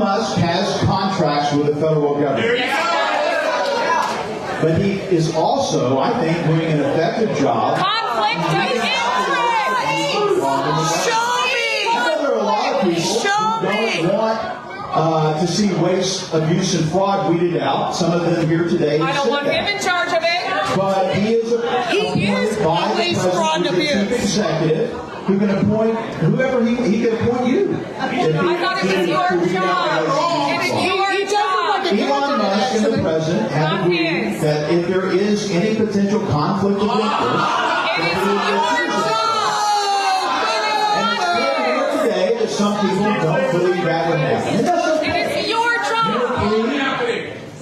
Musk has contracts with the federal government. But he is also, I think, doing an effective job. Conflict of interest! Show me! There are a lot of people who don't want to see waste, abuse, and fraud weeded out. Some of them here today. I don't want him in charge of it. But he is appointed by the president, the chief executive, who can appoint whoever he can appoint you. I thought it was your job. It is your job. Elon Musk and the president have agreed that if there is any potential conflict of interest, It is your job. and it's clear here today that some people don't believe that would happen. And that's okay. It is your job.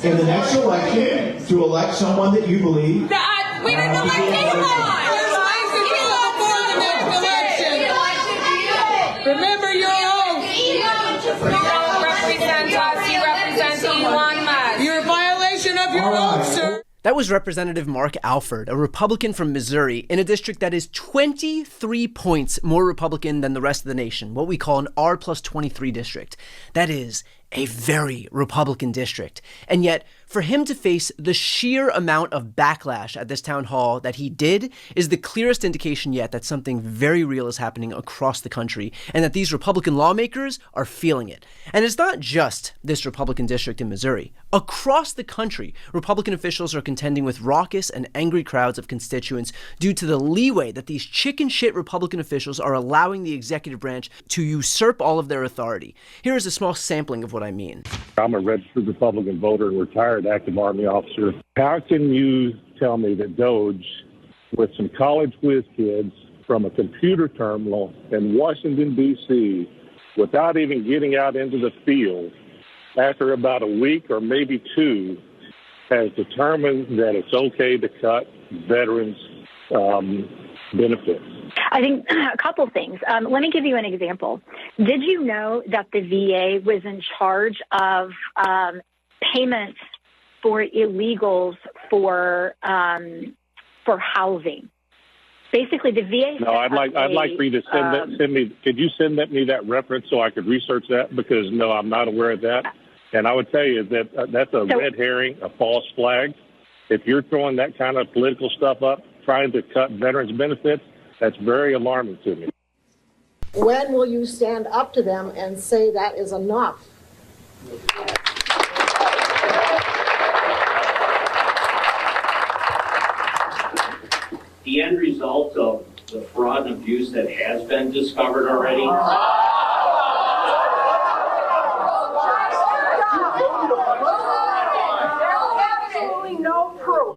In the next election, to elect someone that you believe. We didn't elect Elon. Remember your oath. You don't represent us. You represent Elon Musk. You're a violation of your oath, sir. That was Representative Mark Alford, a Republican from Missouri, in a district that is 23 points more Republican than the rest of the nation, what we call an R+23 district. That is a very Republican district. And yet, for him to face the sheer amount of backlash at this town hall that he did is the clearest indication yet that something very real is happening across the country and that these Republican lawmakers are feeling it. And it's not just this Republican district in Missouri. Across the country, Republican officials are contending with raucous and angry crowds of constituents due to the leeway that these chicken shit Republican officials are allowing the executive branch to usurp all of their authority. Here is a small sampling of what I mean. I'm a registered Republican voter and retired active Army officer. How can you tell me that DOJ, with some college whiz kids from a computer terminal in Washington, D.C., without even getting out into the field, after about a week or maybe two, has determined that it's okay to cut veterans' benefits? I think a couple things. Let me give you an example. Did you know that the VA was in charge of payments for illegals for housing? Basically, the VA. No, I'd like for you to send me. Could you send me that reference so I could research that? Because no, I'm not aware of that. And I would tell you that that's a red herring, a false flag. If you're throwing that kind of political stuff up, trying to cut veterans' benefits, that's very alarming to me. When will you stand up to them and say that is enough? The end result of the fraud and abuse that has been discovered already.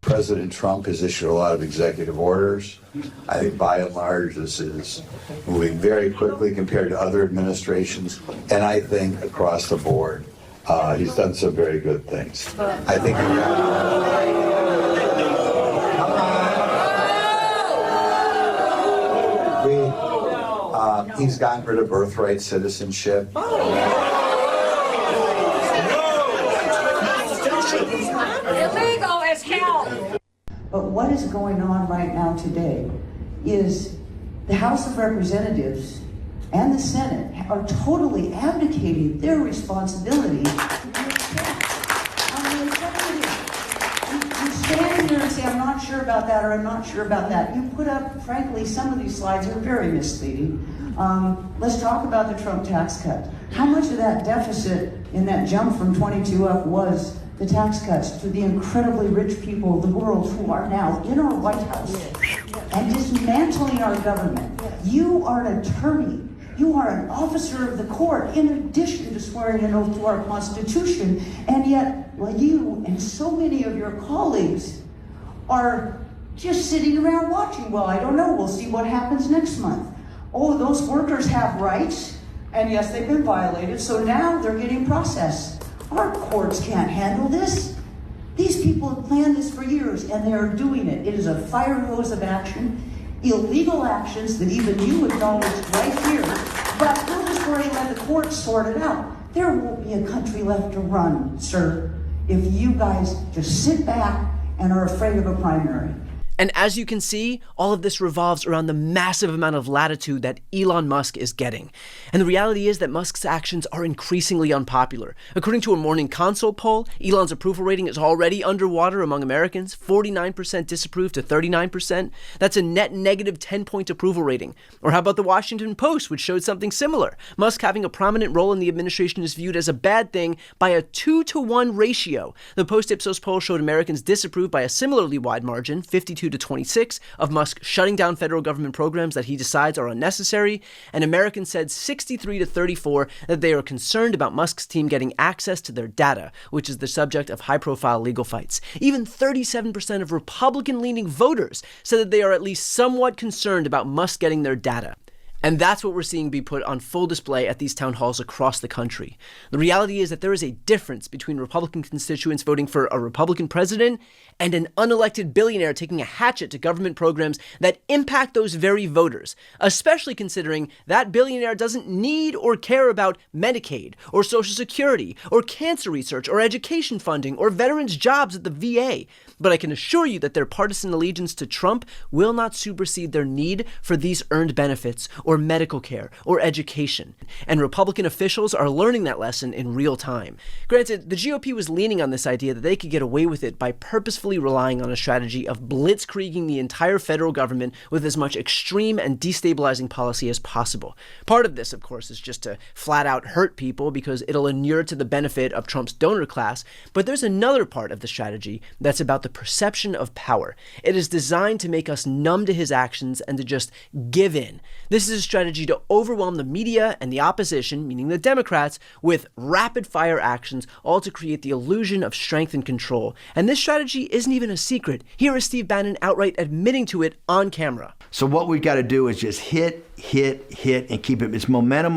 President Trump has issued a lot of executive orders. I think by and large this is moving very quickly compared to other administrations, and I think across the board he's done some very good things. I think he's gotten rid of birthright citizenship. Illegal as hell. But what is going on right now today is the House of Representatives and the Senate are totally abdicating their responsibility on the executive. You stand here and say, I'm not sure about that, or I'm not sure about that. You put up, frankly, some of these slides are very misleading. Let's talk about the Trump tax cut. How much of that deficit in that jump from 22 up was the tax cuts to the incredibly rich people of the world who are now in our White House and dismantling our government? You are an attorney. You are an officer of the court, in addition to swearing an oath to our Constitution, and yet, well, you and so many of your colleagues are just sitting around watching. Well, I don't know. We'll see what happens next month. Oh, those workers have rights, and yes, they've been violated, so now they're getting processed. Our courts can't handle this. These people have planned this for years, and they are doing it. It is a fire hose of action, illegal actions that even you acknowledge right here. But we'll just worry and let the courts sort it out. There won't be a country left to run, sir, if you guys just sit back and are afraid of a primary. And as you can see, all of this revolves around the massive amount of latitude that Elon Musk is getting. And the reality is that Musk's actions are increasingly unpopular. According to a Morning Consult poll, Elon's approval rating is already underwater among Americans, 49% disapprove to 39%. That's a net negative 10-point approval rating. Or how about the Washington Post, which showed something similar? Musk having a prominent role in the administration is viewed as a bad thing by a 2-to-1 ratio. The Post-Ipsos poll showed Americans disapprove by a similarly wide margin, 52 to 26, of Musk shutting down federal government programs that he decides are unnecessary, and Americans said 63 to 34 that they are concerned about Musk's team getting access to their data, which is the subject of high-profile legal fights. Even 37% of Republican-leaning voters said that they are at least somewhat concerned about Musk getting their data. And that's what we're seeing be put on full display at these town halls across the country. The reality is that there is a difference between Republican constituents voting for a Republican president and an unelected billionaire taking a hatchet to government programs that impact those very voters, especially considering that billionaire doesn't need or care about Medicaid or Social Security or cancer research or education funding or veterans' jobs at the VA. But I can assure you that their partisan allegiance to Trump will not supersede their need for these earned benefits or medical care or education. And Republican officials are learning that lesson in real time. Granted, the GOP was leaning on this idea that they could get away with it by purposefully relying on a strategy of blitzkrieging the entire federal government with as much extreme and destabilizing policy as possible. Part of this, of course, is just to flat out hurt people because it'll inure to the benefit of Trump's donor class. But there's another part of the strategy that's about the perception of power. It is designed to make us numb to his actions and to just give in. This is a strategy to overwhelm the media and the opposition, meaning the Democrats, with rapid-fire actions, all to create the illusion of strength and control. And this strategy isn't even a secret. Here is Steve Bannon outright admitting to it on camera. So what we've got to do is just hit, and keep it. It's momentum.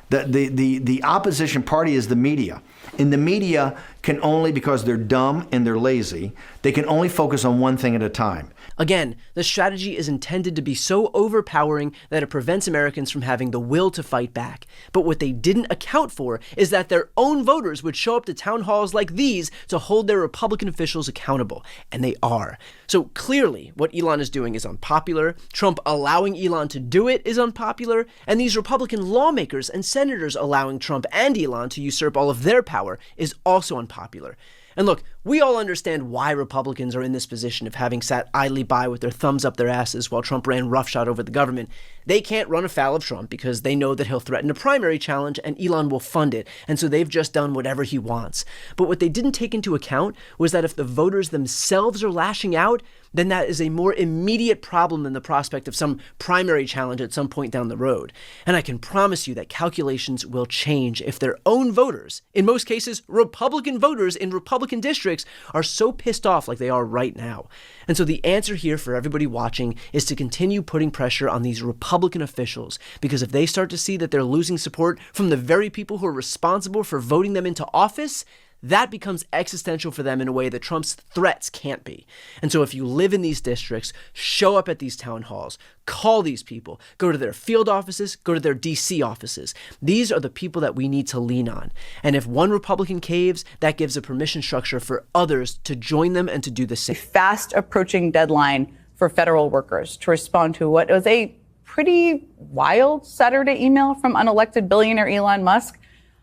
The opposition party is the media. And the media can only, because they're dumb and they're lazy, they can only focus on one thing at a time. Again, the strategy is intended to be so overpowering that it prevents Americans from having the will to fight back. But what they didn't account for is that their own voters would show up to town halls like these to hold their Republican officials accountable. And they are. So clearly, what Elon is doing is unpopular. Trump allowing Elon to do it is unpopular. And these Republican lawmakers and senators allowing Trump and Elon to usurp all of their power is also unpopular. And look, we all understand why Republicans are in this position of having sat idly by with their thumbs up their asses while Trump ran roughshod over the government. They can't run afoul of Trump because they know that he'll threaten a primary challenge and Elon will fund it. And so they've just done whatever he wants. But what they didn't take into account was that if the voters themselves are lashing out, then that is a more immediate problem than the prospect of some primary challenge at some point down the road. And I can promise you that calculations will change if their own voters, in most cases Republican voters in Republican districts, are so pissed off like they are right now. And so the answer here for everybody watching is to continue putting pressure on these Republican officials, because if they start to see that they're losing support from the very people who are responsible for voting them into office, that becomes existential for them in a way that Trump's threats can't be. And so if you live in these districts, show up at these town halls, call these people, go to their field offices, go to their DC offices. These are the people that we need to lean on. And if one Republican caves, that gives a permission structure for others to join them and to do the same. Fast approaching deadline for federal workers to respond to what was a pretty wild Saturday email from unelected billionaire Elon Musk.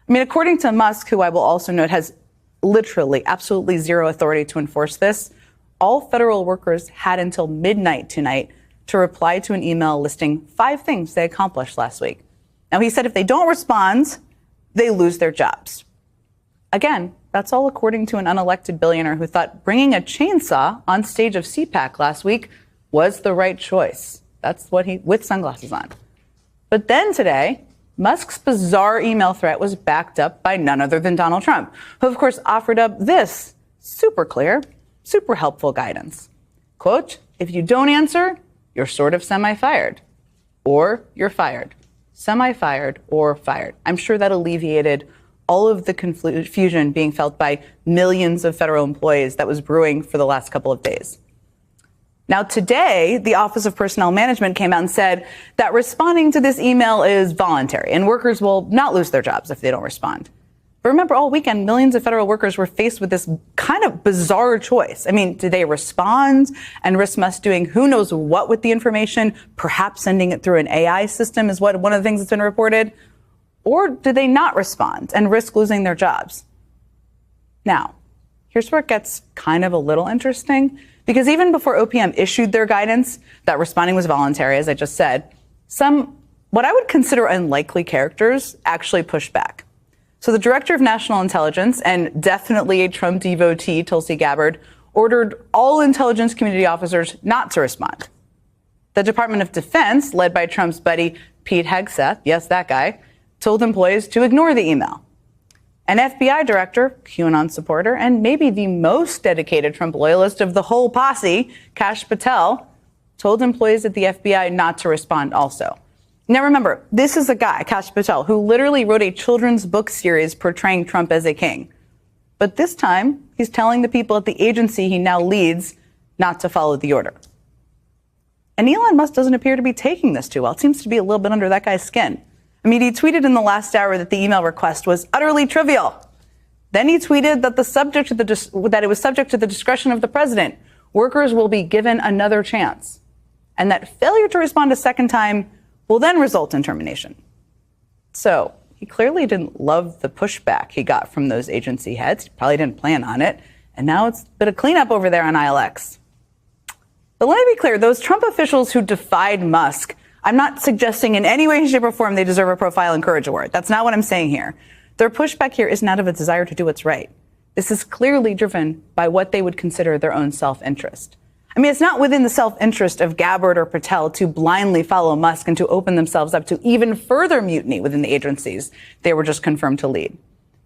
I mean, according to Musk, who I will also note has literally absolutely zero authority to enforce this, all federal workers had until midnight tonight to reply to an email listing 5 things they accomplished last week. Now, he said if they don't respond, they lose their jobs. Again, that's all according to an unelected billionaire who thought bringing a chainsaw on stage of CPAC last week was the right choice. That's what with sunglasses on. But then today, Musk's bizarre email threat was backed up by none other than Donald Trump, who, of course, offered up this super clear, super helpful guidance. Quote, if you don't answer, you're sort of semi-fired. Or you're fired. Semi-fired or fired. I'm sure that alleviated all of the confusion being felt by millions of federal employees that was brewing for the last couple of days. Now, today, the Office of Personnel Management came out and said that responding to this email is voluntary and workers will not lose their jobs if they don't respond. But remember, all weekend, millions of federal workers were faced with this kind of bizarre choice. I mean, do they respond and risk Musk doing who knows what with the information, perhaps sending it through an AI system is one of the things that's been reported? Or do they not respond and risk losing their jobs? Now, here's where it gets kind of a little interesting, because even before OPM issued their guidance that responding was voluntary, as I just said, some what I would consider unlikely characters actually pushed back. So the director of national intelligence, and definitely a Trump devotee, Tulsi Gabbard, ordered all intelligence community officers not to respond. The Department of Defense, led by Trump's buddy Pete Hegseth, yes, that guy, told employees to ignore the email. An FBI director, QAnon supporter, and maybe the most dedicated Trump loyalist of the whole posse, Kash Patel, told employees at the FBI not to respond also. Now remember, this is a guy, Kash Patel, who literally wrote a children's book series portraying Trump as a king. But this time, he's telling the people at the agency he now leads not to follow the order. And Elon Musk doesn't appear to be taking this too well. It seems to be a little bit under that guy's skin. I mean, he tweeted in the last hour that the email request was utterly trivial. Then he tweeted that that it was subject to the discretion of the president. Workers will be given another chance. And that failure to respond a second time will then result in termination. So he clearly didn't love the pushback he got from those agency heads. He probably didn't plan on it. And now it's a bit of cleanup over there on ILX. But let me be clear, those Trump officials who defied Musk, I'm not suggesting in any way, shape, or form they deserve a Profile and Courage Award. That's not what I'm saying here. Their pushback here is not of a desire to do what's right. This is clearly driven by what they would consider their own self-interest. I mean, it's not within the self-interest of Gabbard or Patel to blindly follow Musk and to open themselves up to even further mutiny within the agencies they were just confirmed to lead.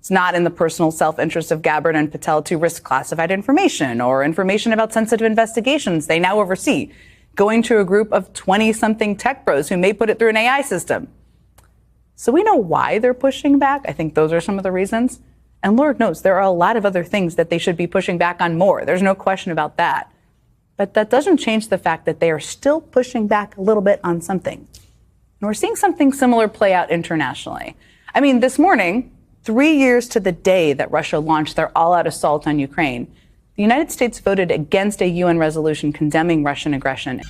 It's not in the personal self-interest of Gabbard and Patel to risk classified information or information about sensitive investigations they now oversee, going to a group of 20-something tech bros who may put it through an AI system. So we know why they're pushing back. I think those are some of the reasons. And Lord knows there are a lot of other things that they should be pushing back on more. There's no question about that. But that doesn't change the fact that they are still pushing back a little bit on something. And we're seeing something similar play out internationally. I mean, this morning, 3 years to the day that Russia launched their all-out assault on Ukraine, the United States voted against a UN resolution condemning Russian aggression.